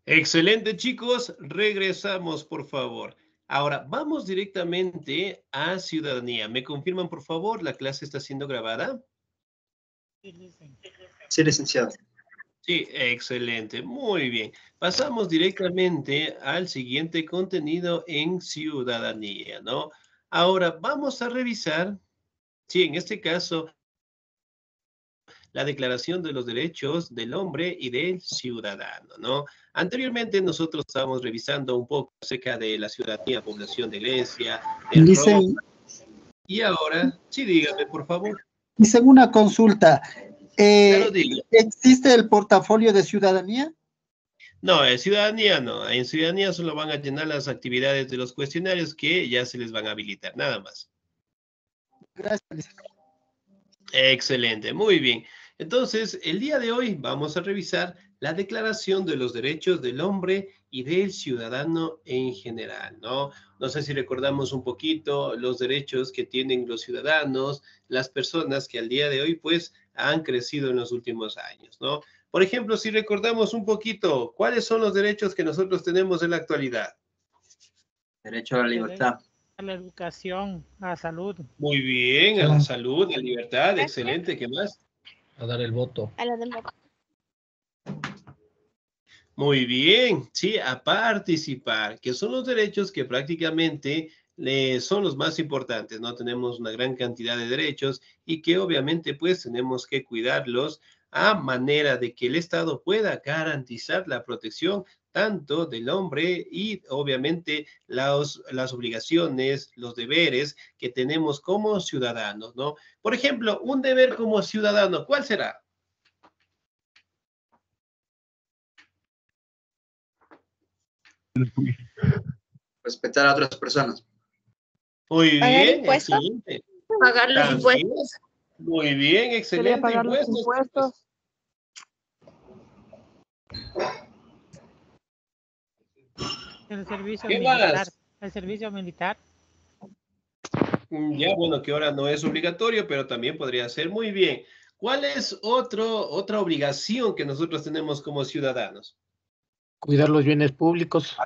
Excelente, chicos. Regresamos, por favor. Ahora, vamos directamente a ciudadanía. ¿Me confirman, por favor? ¿La clase está siendo grabada? Sí, licenciado. Sí, excelente. Muy bien. Pasamos directamente al siguiente contenido en ciudadanía, ¿no? Ahora, vamos a revisar, sí, en este caso, la Declaración de los Derechos del Hombre y del Ciudadano, ¿no? Anteriormente nosotros estábamos revisando un poco acerca de la ciudadanía, población de iglesia, del rol, Dicen, y ahora, sí, dígame, por favor. dicen una consulta. Claro, diga. ¿Existe el portafolio de ciudadanía? No, en ciudadanía no. En ciudadanía solo van a llenar las actividades de los cuestionarios que ya se les van a habilitar, nada más. Gracias. Excelente, muy bien. Entonces, el día de hoy vamos a revisar la Declaración de los Derechos del Hombre y del Ciudadano en general, ¿no? No sé si recordamos un poquito los derechos que tienen los ciudadanos, las personas que al día de hoy, pues, han crecido en los últimos años, ¿no? Por ejemplo, si recordamos un poquito, ¿cuáles son los derechos que nosotros tenemos en la actualidad? Derecho a la libertad. A la educación, a la salud. Muy bien, a la salud, a la libertad, excelente, ¿qué más? A dar el voto. A la democracia. Muy bien, sí, a participar, que son los derechos que prácticamente son los más importantes, ¿no? Tenemos una gran cantidad de derechos y que obviamente pues tenemos que cuidarlos a manera de que el Estado pueda garantizar la protección tanto del hombre y obviamente las obligaciones, los deberes que tenemos como ciudadanos, ¿no? Por ejemplo, un deber como ciudadano, ¿cuál será? Respetar a otras personas. Muy ¿Pagar bien, impuestos? excelente. Pagar los También, impuestos. muy bien, Quería excelente. pagar los impuestos. El servicio ¿Qué militar. más? El servicio militar. Ya, bueno, que ahora no es obligatorio, pero también podría ser. Muy bien. ¿Cuál es otra obligación que nosotros tenemos como ciudadanos? Cuidar los bienes públicos.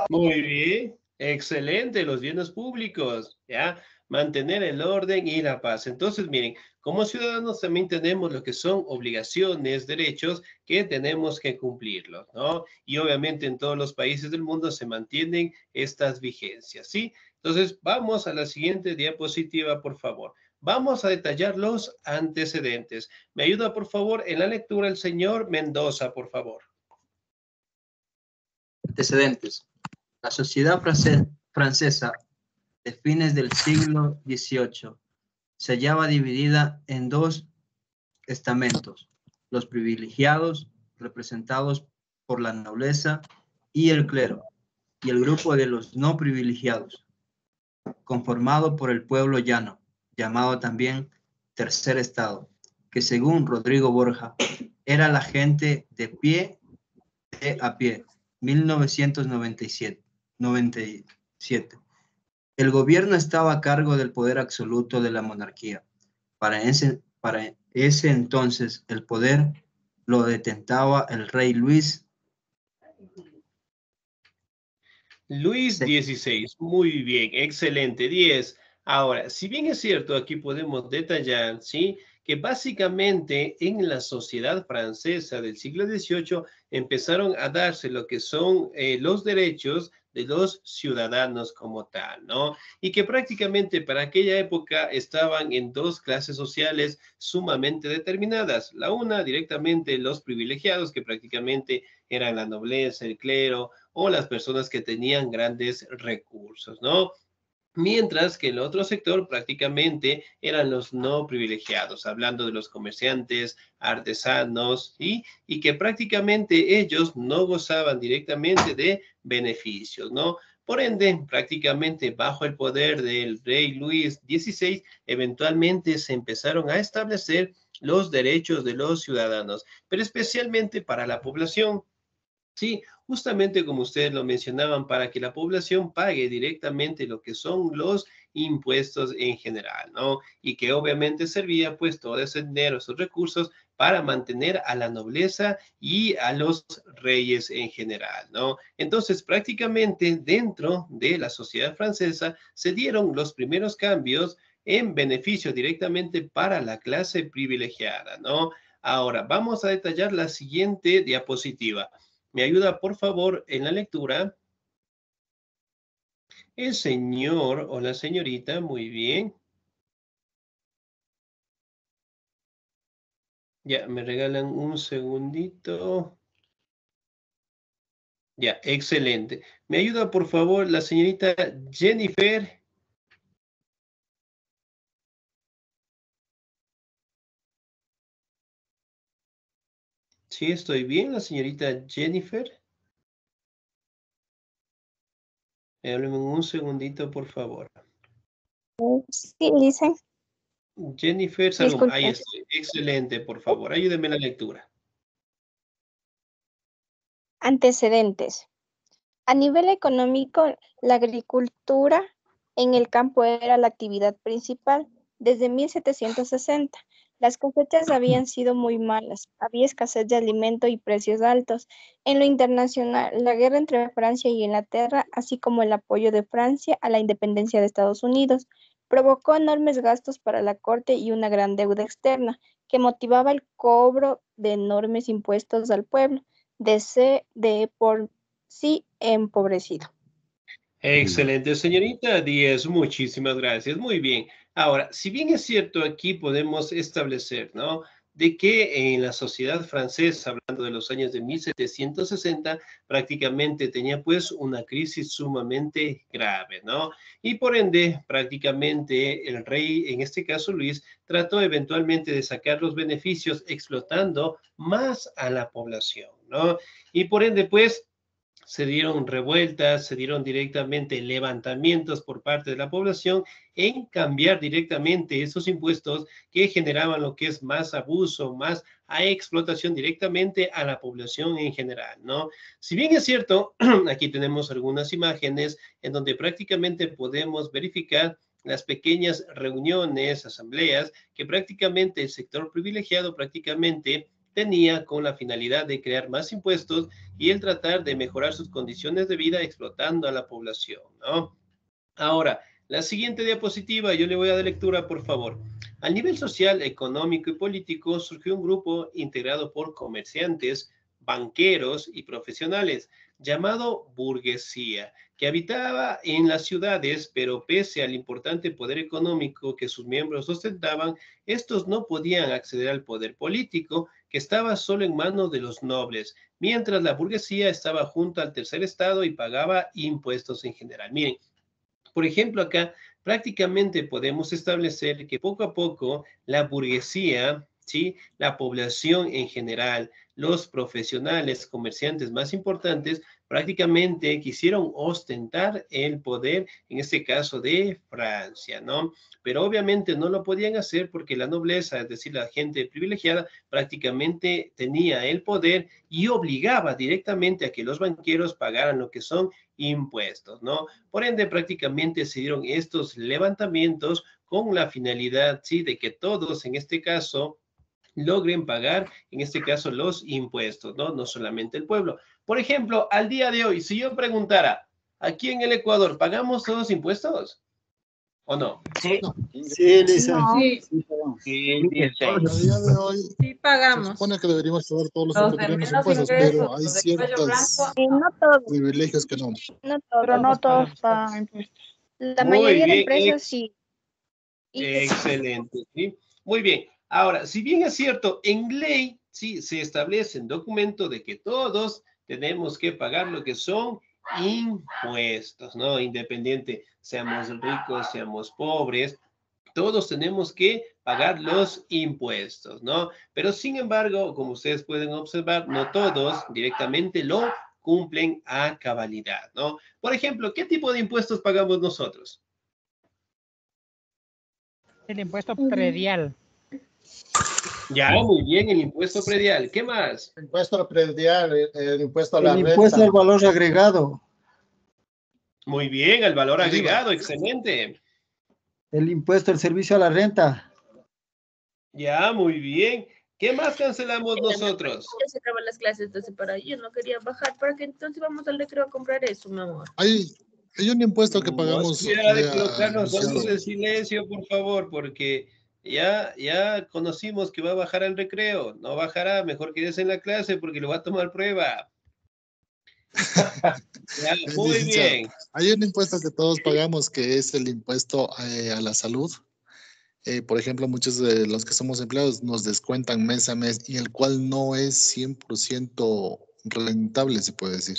Muy bien, excelente, los bienes públicos, ¿ya? Mantener el orden y la paz. Entonces, miren, como ciudadanos también tenemos lo que son obligaciones, derechos que tenemos que cumplirlos, ¿no? Y obviamente en todos los países del mundo se mantienen estas vigencias, ¿sí? Entonces, vamos a la siguiente diapositiva, por favor. Vamos a detallar los antecedentes. ¿Me ayuda, por favor, en la lectura el señor Mendoza, por favor? Antecedentes. La sociedad francesa de fines del siglo XVIII se hallaba dividida en dos estamentos: los privilegiados, representados por la nobleza y el clero, y el grupo de los no privilegiados, conformado por el pueblo llano, llamado también tercer estado, que según Rodrigo Borja, era la gente de pie, de a pie, 1997. El gobierno estaba a cargo del poder absoluto de la monarquía. Para ese entonces, el poder lo detentaba el rey Luis Luis XVI. 16, muy bien, excelente, 10. Ahora, si bien es cierto, aquí podemos detallar, ¿sí? Que básicamente en la sociedad francesa del siglo XVIII empezaron a darse lo que son los derechos de los ciudadanos como tal, ¿no? Y que prácticamente para aquella época estaban en dos clases sociales sumamente determinadas. La una, directamente los privilegiados, que prácticamente eran la nobleza, el clero, o las personas que tenían grandes recursos, ¿no? Mientras que el otro sector prácticamente eran los no privilegiados, hablando de los comerciantes, artesanos, y que prácticamente ellos no gozaban directamente de beneficios, ¿no? Por ende, prácticamente bajo el poder del rey Luis XVI, eventualmente se empezaron a establecer los derechos de los ciudadanos, pero especialmente para la población. Sí, justamente como ustedes lo mencionaban, para que la población pague directamente lo que son los impuestos en general, ¿no? Y que obviamente servía pues todo ese dinero, esos recursos para mantener a la nobleza y a los reyes en general, ¿no? Entonces, prácticamente dentro de la sociedad francesa se dieron los primeros cambios en beneficio directamente para la clase privilegiada, ¿no? Ahora, vamos a detallar la siguiente diapositiva. ¿Me ayuda, por favor, en la lectura? El señor o la señorita, muy bien. Ya, me regalan un segundito. Ya, excelente. ¿Me ayuda, por favor, la señorita Jennifer? Sí, estoy bien, la señorita Jennifer. Hábleme un segundito, por favor. Sí, Lisa, Jennifer Salom, ahí disculpe. estoy. Excelente, por favor. Ayúdeme en la lectura. Antecedentes. A nivel económico, la agricultura en el campo era la actividad principal. Desde 1760, las cosechas habían sido muy malas, había escasez de alimento y precios altos. En lo internacional, la guerra entre Francia y Inglaterra, así como el apoyo de Francia a la independencia de Estados Unidos, provocó enormes gastos para la corte y una gran deuda externa que motivaba el cobro de enormes impuestos al pueblo, de por sí empobrecido. Excelente, señorita Díez, muchísimas gracias. Muy bien. Ahora, si bien es cierto, aquí podemos establecer, ¿no? De que en la sociedad francesa, hablando de los años de 1760, prácticamente tenía pues una crisis sumamente grave, ¿no? Y por ende, prácticamente el rey, en este caso Luis, trató eventualmente de sacar los beneficios explotando más a la población, ¿no? Y por ende, pues se dieron revueltas, se dieron directamente levantamientos por parte de la población en cambiar directamente esos impuestos que generaban lo que es más abuso, más a explotación directamente a la población en general, ¿no? Si bien es cierto, aquí tenemos algunas imágenes en donde prácticamente podemos verificar las pequeñas reuniones, asambleas, que prácticamente el sector privilegiado prácticamente tenía con la finalidad de crear más impuestos y el tratar de mejorar sus condiciones de vida explotando a la población, ¿no? Ahora, la siguiente diapositiva, yo le voy a dar lectura, por favor. A nivel social, económico y político surgió un grupo integrado por comerciantes, banqueros y profesionales, llamado burguesía, que habitaba en las ciudades, pero pese al importante poder económico que sus miembros ostentaban, estos no podían acceder al poder político, que estaba solo en manos de los nobles, mientras la burguesía estaba junto al tercer estado y pagaba impuestos en general. Miren, por ejemplo, acá prácticamente podemos establecer que poco a poco la burguesía, ¿sí? La población en general, los profesionales, comerciantes más importantes, prácticamente quisieron ostentar el poder, en este caso de Francia, ¿no? Pero obviamente no lo podían hacer porque la nobleza, es decir, la gente privilegiada, prácticamente tenía el poder y obligaba directamente a que los banqueros pagaran lo que son impuestos, ¿no? Por ende, prácticamente se dieron estos levantamientos con la finalidad, sí, de que todos, en este caso, logren pagar, en este caso, los impuestos, ¿no? No solamente el pueblo. Por ejemplo, al día de hoy, si yo preguntara, ¿aquí en el Ecuador pagamos todos impuestos? ¿O no? Sí, Sí, Lisa. No, Sí, Sí, dice. A día de hoy sí se pagamos. supone que deberíamos pagar todos los Los de ecuatorianos menos impuestos, ingresos, pero hay los de cuello ciertos blanco, no todos, privilegios que no. no Pero todos. no todos pagamos pagan todos. impuestos. La Muy mayoría de bien, empresas sí. Y excelente, ¿sí? Muy bien. Ahora, si bien es cierto, en ley, sí, se establece en documento de que todos tenemos que pagar lo que son impuestos, ¿no? Independiente, seamos ricos, seamos pobres, todos tenemos que pagar los impuestos, ¿no? Pero sin embargo, como ustedes pueden observar, no todos directamente lo cumplen a cabalidad, ¿no? Por ejemplo, ¿qué tipo de impuestos pagamos nosotros? El impuesto predial. Ya, muy bien, el impuesto predial. ¿Qué más? Impuesto predial, el impuesto a la El impuesto renta. al valor agregado. Muy bien, el valor El IVA. agregado, excelente. El impuesto al servicio a la renta. Ya, muy bien. ¿Qué más cancelamos nosotros? Ya se acaban las clases, entonces para yo no quería bajar, para que entonces vamos al recreo a comprar eso, mi amor. Hay un impuesto que No pagamos, se olvidara de colocar los licenciado. dones de silencio, por favor, porque ya conocimos que va a bajar al recreo. No bajará, mejor quédese en la clase porque lo va a tomar prueba. Ya, muy Licenciado, bien. hay un impuesto que todos pagamos que es el impuesto a la salud. Por ejemplo, muchos de los que somos empleados nos descuentan mes a mes y el cual no es 100% rentable, se puede decir.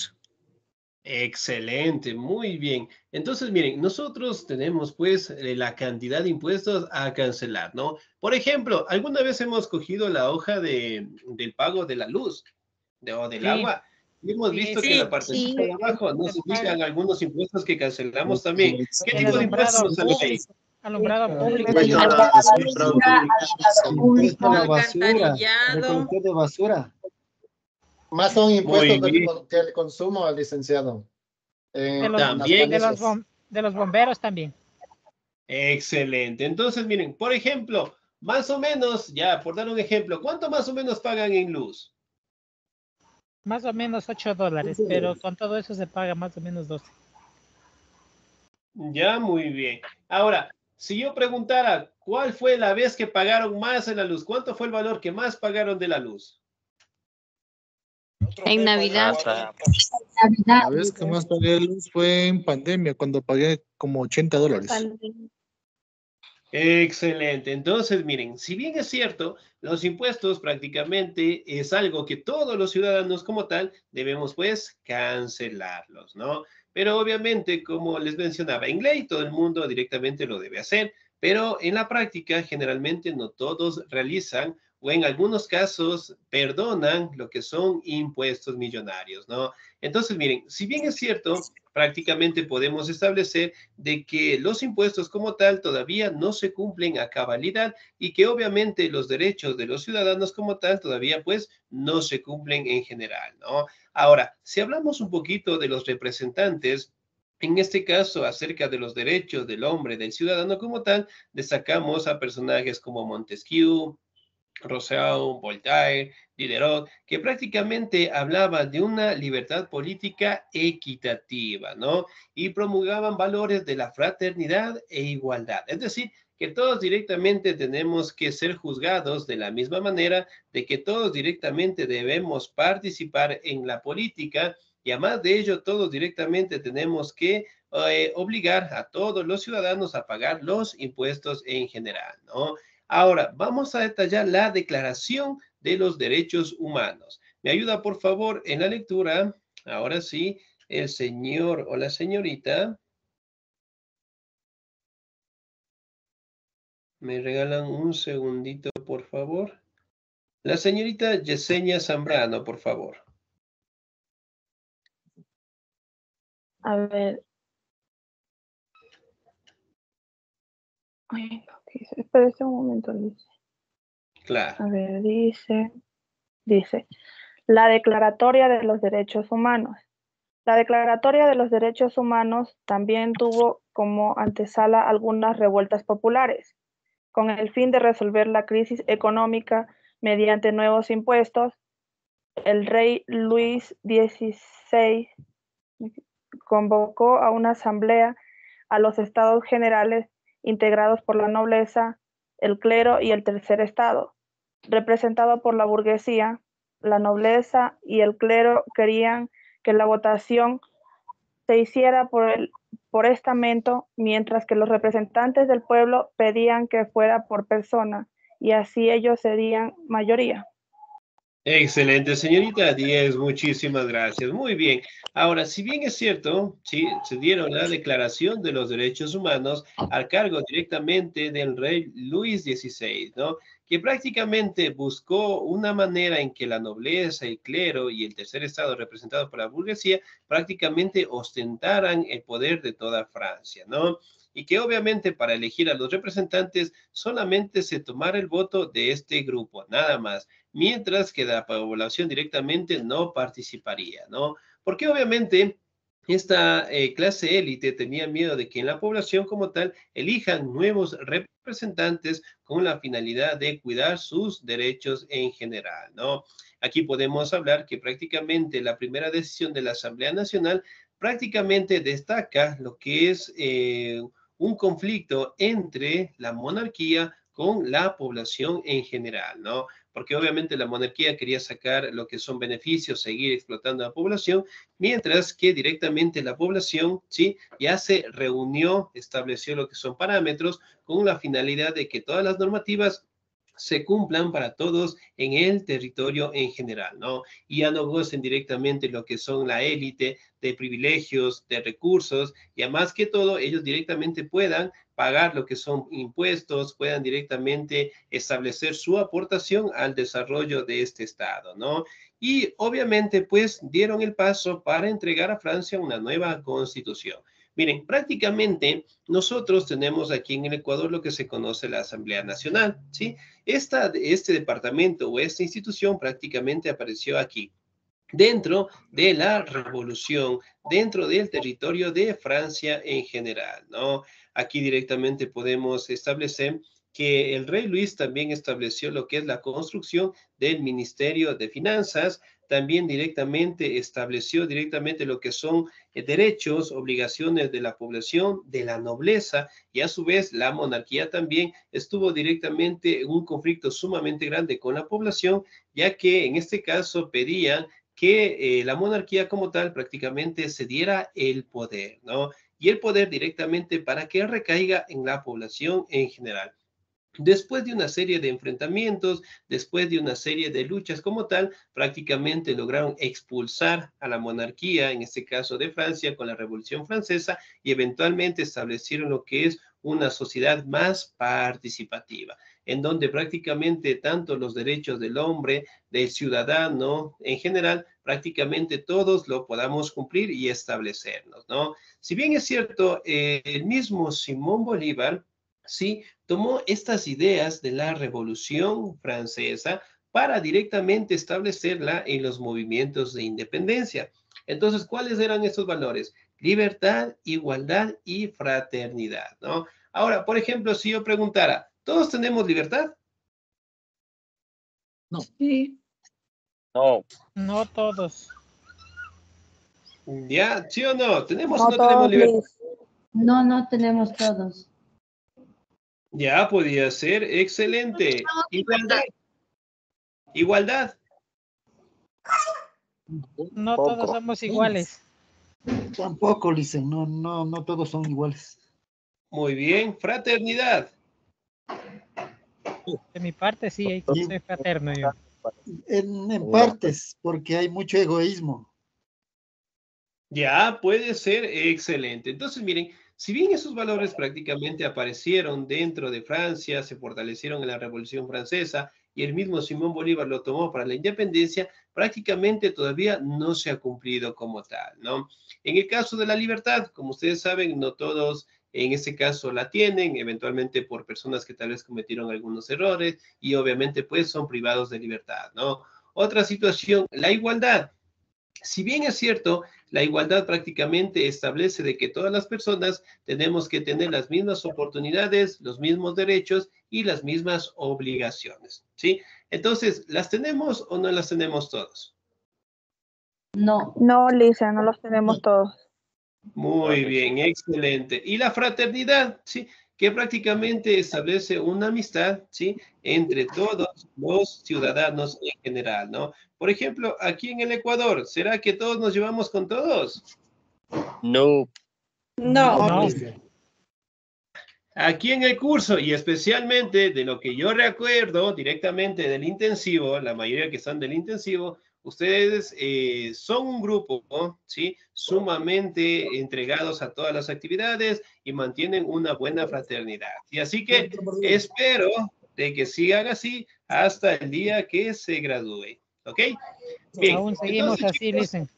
Excelente, muy bien. Entonces, miren, nosotros tenemos pues la cantidad de impuestos a cancelar, ¿no? Por ejemplo, ¿alguna vez hemos cogido la hoja del pago de la luz o del Sí, agua? Y hemos sí, visto sí, que en la Sí, partecita sí. de abajo nos se indican paga algunos impuestos que cancelamos también. ¿Qué el tipo de impuestos alumbrado nos sale ahí? público, alumbrado público, Impuesto a la basura, Impuesto a la basura. Alcantarillado. Recolector de basura. Más son impuestos Muy bien. que el consumo, licenciado. de En los, las También. planillas. de los bomberos también. Excelente. Entonces, miren, por ejemplo, más o menos, ya por dar un ejemplo, ¿cuánto más o menos pagan en luz? Más o menos $8, pero con todo eso se paga más o menos 12. Ya, muy bien. Ahora, si yo preguntara, ¿cuál fue la vez que pagaron más en la luz? ¿Cuánto fue el valor que más pagaron de la luz? En Navidad. La vez que más pagué luz fue en pandemia, cuando pagué como $80. Excelente. Entonces, miren, si bien es cierto, los impuestos prácticamente es algo que todos los ciudadanos como tal debemos pues cancelarlos, ¿no? Pero obviamente, como les mencionaba, en ley todo el mundo directamente lo debe hacer, pero en la práctica generalmente no todos realizan o en algunos casos perdonan lo que son impuestos millonarios, ¿no? Entonces, miren, si bien es cierto, prácticamente podemos establecer de que los impuestos como tal todavía no se cumplen a cabalidad y que obviamente los derechos de los ciudadanos como tal todavía pues no se cumplen en general, ¿no? Ahora, si hablamos un poquito de los representantes, en este caso acerca de los derechos del hombre, del ciudadano como tal, destacamos a personajes como Montesquieu, Rousseau, Voltaire, Diderot, que prácticamente hablaban de una libertad política equitativa, ¿no? Y promulgaban valores de la fraternidad e igualdad. Es decir, que todos directamente tenemos que ser juzgados de la misma manera, de que todos directamente debemos participar en la política y además de ello, todos directamente tenemos que obligar a todos los ciudadanos a pagar los impuestos en general, ¿no? Ahora, vamos a detallar la Declaración de los Derechos Humanos. ¿Me ayuda, por favor, en la lectura? Ahora sí, el señor o la señorita. Me regalan un segundito, por favor. La señorita Yesenia Zambrano, por favor. A ver. Ay, no, ¿qué dice? Espérese un momento, Liz. Claro. A ver, dice, la Declaratoria de los Derechos Humanos. La Declaratoria de los Derechos Humanos también tuvo como antesala algunas revueltas populares, con el fin de resolver la crisis económica mediante nuevos impuestos. El rey Luis XVI convocó a una asamblea a los estados generales integrados por la nobleza, el clero y el tercer estado. Representado por la burguesía, la nobleza y el clero querían que la votación se hiciera por estamento, mientras que los representantes del pueblo pedían que fuera por persona, y así ellos serían mayoría. Excelente, señorita 10, muchísimas gracias. Muy bien. Ahora, si bien es cierto, sí, se dieron la Declaración de los Derechos Humanos al cargo directamente del rey Luis XVI, ¿no? Que prácticamente buscó una manera en que la nobleza, el clero y el tercer estado representado por la burguesía prácticamente ostentaran el poder de toda Francia, ¿no? y que obviamente para elegir a los representantes solamente se tomara el voto de este grupo, nada más, mientras que la población directamente no participaría, ¿no? Porque obviamente esta clase élite tenía miedo de que en la población como tal elijan nuevos representantes con la finalidad de cuidar sus derechos en general, ¿no? Aquí podemos hablar que prácticamente la primera decisión de la Asamblea Nacional prácticamente destaca lo que es un conflicto entre la monarquía con la población en general, ¿no? Porque obviamente la monarquía quería sacar lo que son beneficios, seguir explotando a la población, mientras que directamente la población, ¿sí? Ya se reunió, estableció lo que son parámetros con la finalidad de que todas las normativas se cumplan para todos en el territorio en general, ¿no? Y ya no gocen directamente lo que son la élite de privilegios, de recursos, y además que todo, ellos directamente puedan pagar lo que son impuestos, puedan directamente establecer su aportación al desarrollo de este Estado, ¿no? Y obviamente, pues, dieron el paso para entregar a Francia una nueva constitución. Miren, prácticamente nosotros tenemos aquí en el Ecuador lo que se conoce la Asamblea Nacional, ¿sí? Este departamento o esta institución prácticamente apareció aquí, dentro de la revolución, dentro del territorio de Francia en general, ¿no? Aquí directamente podemos establecer que el rey Luis también estableció lo que es la construcción del Ministerio de Finanzas, también directamente estableció directamente lo que son derechos, obligaciones de la población, de la nobleza, y a su vez la monarquía también estuvo directamente en un conflicto sumamente grande con la población, ya que en este caso pedían que la monarquía como tal prácticamente se diera el poder, ¿no? Y el poder directamente para que recaiga en la población en general. Después de una serie de enfrentamientos, después de una serie de luchas como tal, prácticamente lograron expulsar a la monarquía, en este caso de Francia, con la Revolución Francesa, y eventualmente establecieron lo que es una sociedad más participativa, en donde prácticamente tanto los derechos del hombre, del ciudadano en general, prácticamente todos lo podamos cumplir y establecernos, ¿no? Si bien es cierto, el mismo Simón Bolívar, sí, tomó estas ideas de la Revolución Francesa para directamente establecerla en los movimientos de independencia. Entonces, ¿cuáles eran estos valores? Libertad, igualdad y fraternidad, ¿no? Ahora, por ejemplo, si yo preguntara, ¿todos tenemos libertad? No. Sí. No. No todos. ¿Ya? ¿Sí o no? ¿Tenemos o No no tenemos todos, libertad? Liz. No, no tenemos todos. Ya, podía ser. Excelente. Igualdad. Igualdad. No Poco. todos somos iguales. Tampoco, Licen, no todos son iguales. Muy bien. Fraternidad. De mi parte, sí, soy fraterno yo. En partes, porque hay mucho egoísmo. Ya, puede ser excelente. Entonces, miren, si bien esos valores prácticamente aparecieron dentro de Francia, se fortalecieron en la Revolución Francesa y el mismo Simón Bolívar lo tomó para la independencia, prácticamente todavía no se ha cumplido como tal, ¿no? En el caso de la libertad, como ustedes saben, no todos en este caso la tienen, eventualmente por personas que tal vez cometieron algunos errores y obviamente pues son privados de libertad, ¿no? Otra situación, la igualdad. Si bien es cierto, la igualdad prácticamente establece de que todas las personas tenemos que tener las mismas oportunidades, los mismos derechos y las mismas obligaciones, ¿sí? Entonces, ¿las tenemos o no las tenemos todos? No. No, Lisa, no los tenemos todos. Muy bien, excelente. Y la fraternidad, ¿sí? Que prácticamente establece una amistad, ¿sí? Entre todos los ciudadanos en general, ¿no? Por ejemplo, aquí en el Ecuador, ¿será que todos nos llevamos con todos? No. No. Aquí en el curso, y especialmente de lo que yo recuerdo directamente del intensivo, la mayoría que están del intensivo, ustedes son un grupo, ¿no? ¿Sí? Sumamente entregados a todas las actividades y mantienen una buena fraternidad. Y así que espero de que sigan así hasta el día que se gradúe. ¿Ok? Bien. Aún seguimos Entonces, así, chicos, dicen.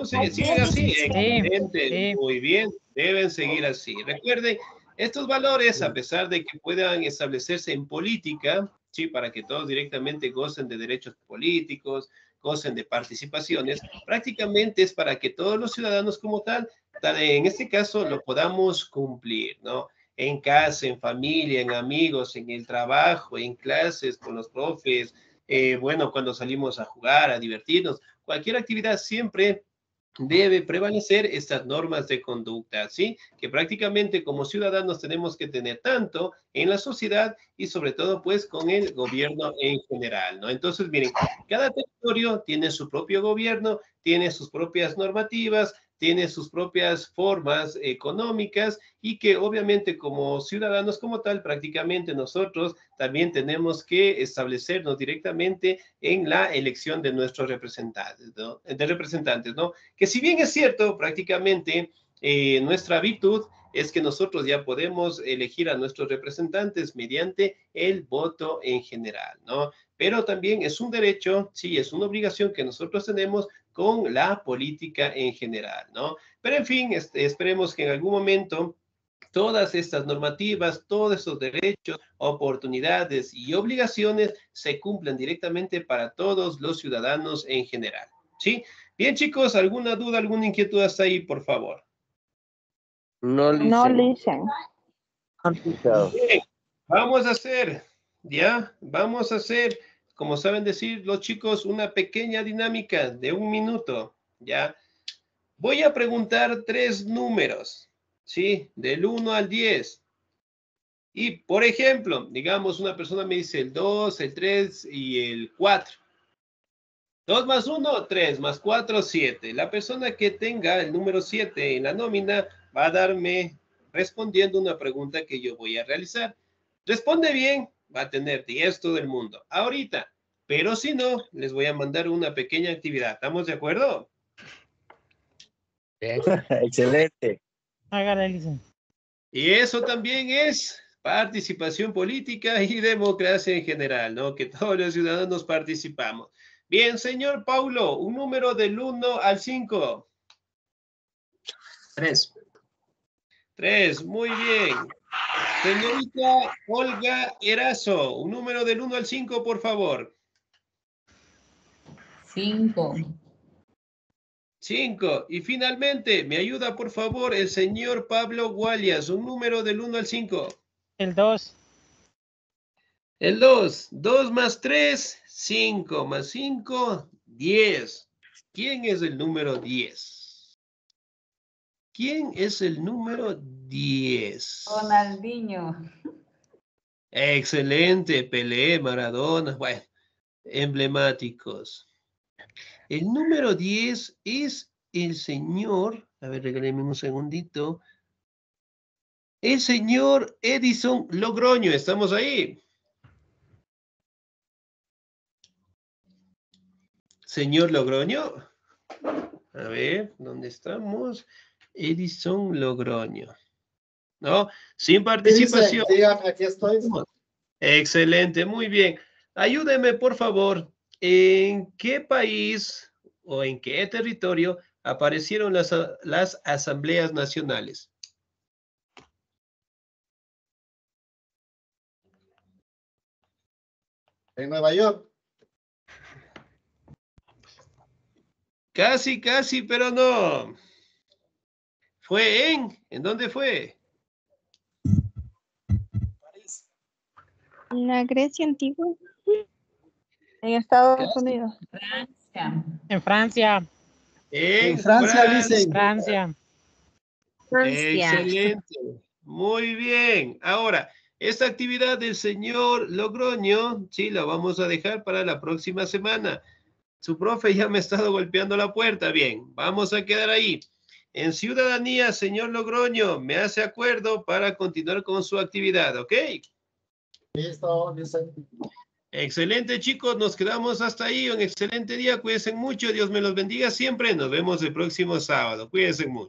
Siguen así. Sí, Excelente, sí. muy bien. Deben seguir así. Recuerden, estos valores, a pesar de que puedan establecerse en política, sí, para que todos directamente gocen de derechos políticos, gocen de participaciones, prácticamente es para que todos los ciudadanos como tal, en este caso, lo podamos cumplir, ¿no? En casa, en familia, en amigos, en el trabajo, en clases, con los profes, bueno, cuando salimos a jugar, a divertirnos, cualquier actividad siempre debe prevalecer estas normas de conducta, ¿sí? Que prácticamente como ciudadanos tenemos que tener tanto en la sociedad y sobre todo pues con el gobierno en general, ¿no? Entonces, miren, cada territorio tiene su propio gobierno, tiene sus propias normativas, tiene sus propias formas económicas y que obviamente como ciudadanos como tal, prácticamente nosotros también tenemos que establecernos directamente en la elección de nuestros representantes, ¿no? Que si bien es cierto, prácticamente nuestra virtud es que nosotros ya podemos elegir a nuestros representantes mediante el voto en general, ¿no? Pero también es un derecho, sí, es una obligación que nosotros tenemos con la política en general, ¿no? Pero en fin, esperemos que en algún momento todas estas normativas, todos esos derechos, oportunidades y obligaciones se cumplan directamente para todos los ciudadanos en general, ¿sí? Bien, chicos, ¿alguna duda, alguna inquietud hasta ahí, por favor? No No listen. listen. Bien, vamos a hacer, ¿ya? Vamos a hacer, como saben decir los chicos, una pequeña dinámica de 1 minuto, ¿ya? Voy a preguntar 3 números, ¿sí? Del 1 al 10. Y, por ejemplo, digamos, una persona me dice el 2, el 3 y el 4. 2 más 1, 3 más 4, 7. La persona que tenga el número 7 en la nómina va a darme respondiendo una pregunta que yo voy a realizar. Responde bien, va a tener 10 todo el mundo. Ahorita, pero si no, les voy a mandar una pequeña actividad. ¿Estamos de acuerdo? Excelente. Hágale, Lisen. Y eso también es participación política y democracia en general, ¿no? Que todos los ciudadanos participamos. Bien, señor Paulo, un número del 1 al 5. 3. 3, muy bien. Señorita Olga Erazo, un número del 1 al 5, por favor. 5. 5. Y finalmente, me ayuda, por favor, el señor Pablo Gualias, un número del 1 al 5. El 2. El 2. 2 más 3, 5 más 5, 10. ¿Quién es el número 10? ¿Quién es el número 10? Ronaldinho. Excelente, Pelé, Maradona, bueno, emblemáticos. El número 10 es el señor, a ver, regáleme un segundito. El señor Edison Logroño, ¿estamos ahí? Señor Logroño. A ver, ¿dónde estamos? Edison Logroño. ¿No? Sin participación. Digan, aquí estoy. Excelente, muy bien. Ayúdeme, por favor. ¿En qué país o en qué territorio aparecieron las asambleas nacionales? En Nueva York. Casi, casi, pero no. ¿Fue en dónde fue? En la Grecia antigua. En Estados Unidos. Francia. En Francia. En Francia, dicen. Francia. Excelente. Muy bien. Ahora, esta actividad del señor Logroño, sí, la vamos a dejar para la próxima semana. Su profe ya me ha estado golpeando la puerta. Bien, vamos a quedar ahí. En ciudadanía, señor Logroño, me hace acuerdo para continuar con su actividad, ¿ok? Listo, dicen. Excelente, chicos. Nos quedamos hasta ahí. Un excelente día. Cuídense mucho. Dios me los bendiga siempre. Nos vemos el próximo sábado. Cuídense mucho.